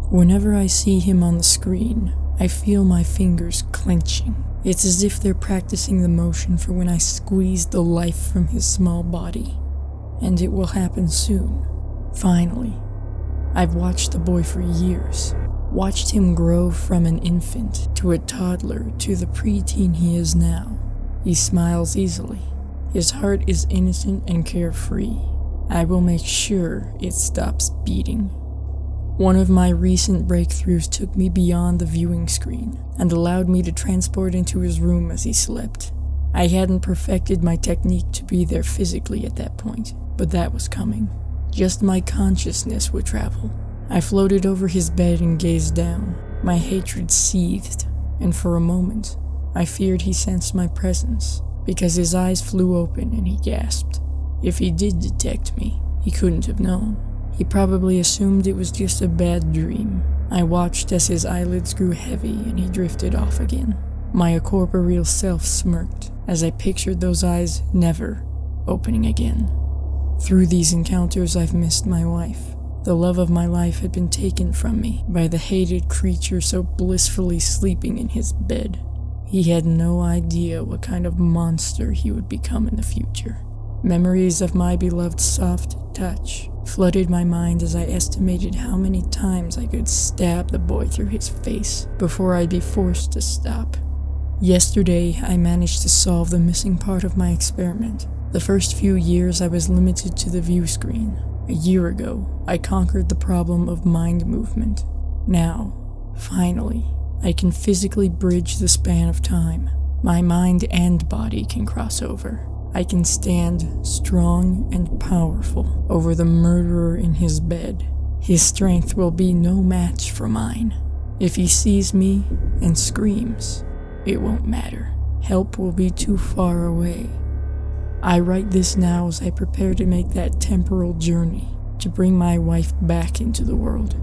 Whenever I see him on the screen, I feel my fingers clenching. It's as if they're practicing the motion for when I squeeze the life from his small body. And it will happen soon. Finally. I've watched the boy for years. Watched him grow from an infant to a toddler to the preteen he is now. He smiles easily. His heart is innocent and carefree. I will make sure it stops beating. One of my recent breakthroughs took me beyond the viewing screen and allowed me to transport into his room as he slept. I hadn't perfected my technique to be there physically at that point, but that was coming. Just my consciousness would travel. I floated over his bed and gazed down. My hatred seethed, and for a moment, I feared he sensed my presence, because his eyes flew open and he gasped. If he did detect me, he couldn't have known. He probably assumed it was just a bad dream. I watched as his eyelids grew heavy and he drifted off again. My corporeal self smirked as I pictured those eyes never opening again. Through these encounters, I've missed my wife. The love of my life had been taken from me by the hated creature so blissfully sleeping in his bed. He had no idea what kind of monster he would become in the future. Memories of my beloved soft touch flooded my mind as I estimated how many times I could stab the boy through his face before I'd be forced to stop. Yesterday, I managed to solve the missing part of my experiment. The first few years I was limited to the view screen. A year ago, I conquered the problem of mind movement. Now, finally, I can physically bridge the span of time. My mind and body can cross over. I can stand strong and powerful over the murderer in his bed. His strength will be no match for mine. If he sees me and screams, it won't matter. Help will be too far away. I write this now as I prepare to make that temporal journey to bring my wife back into the world.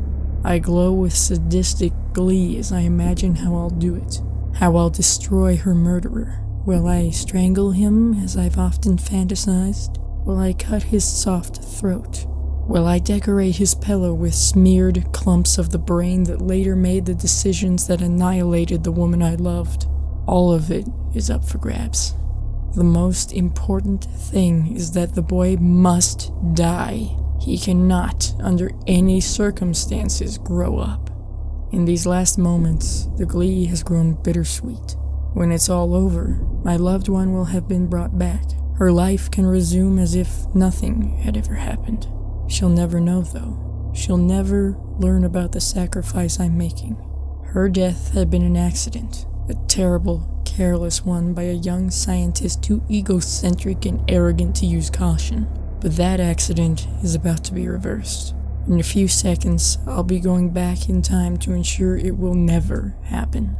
I glow with sadistic glee as I imagine how I'll do it, how I'll destroy her murderer. Will I strangle him as I've often fantasized? Will I cut his soft throat? Will I decorate his pillow with smeared clumps of the brain that later made the decisions that annihilated the woman I loved? All of it is up for grabs. The most important thing is that the boy must die. He cannot, under any circumstances, grow up. In these last moments, the glee has grown bittersweet. When it's all over, my loved one will have been brought back. Her life can resume as if nothing had ever happened. She'll never know, though. She'll never learn about the sacrifice I'm making. Her death had been an accident, a terrible, careless one by a young scientist too egocentric and arrogant to use caution. But that accident is about to be reversed. In a few seconds, I'll be going back in time to ensure it will never happen.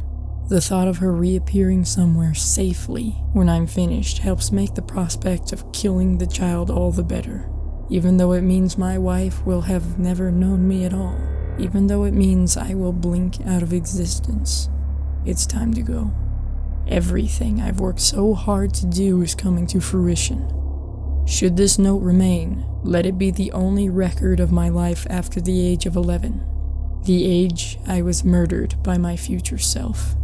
The thought of her reappearing somewhere safely when I'm finished helps make the prospect of killing the child all the better. Even though it means my wife will have never known me at all. Even though it means I will blink out of existence. It's time to go. Everything I've worked so hard to do is coming to fruition. Should this note remain, let it be the only record of my life after the age of 11. The age I was murdered by my future self.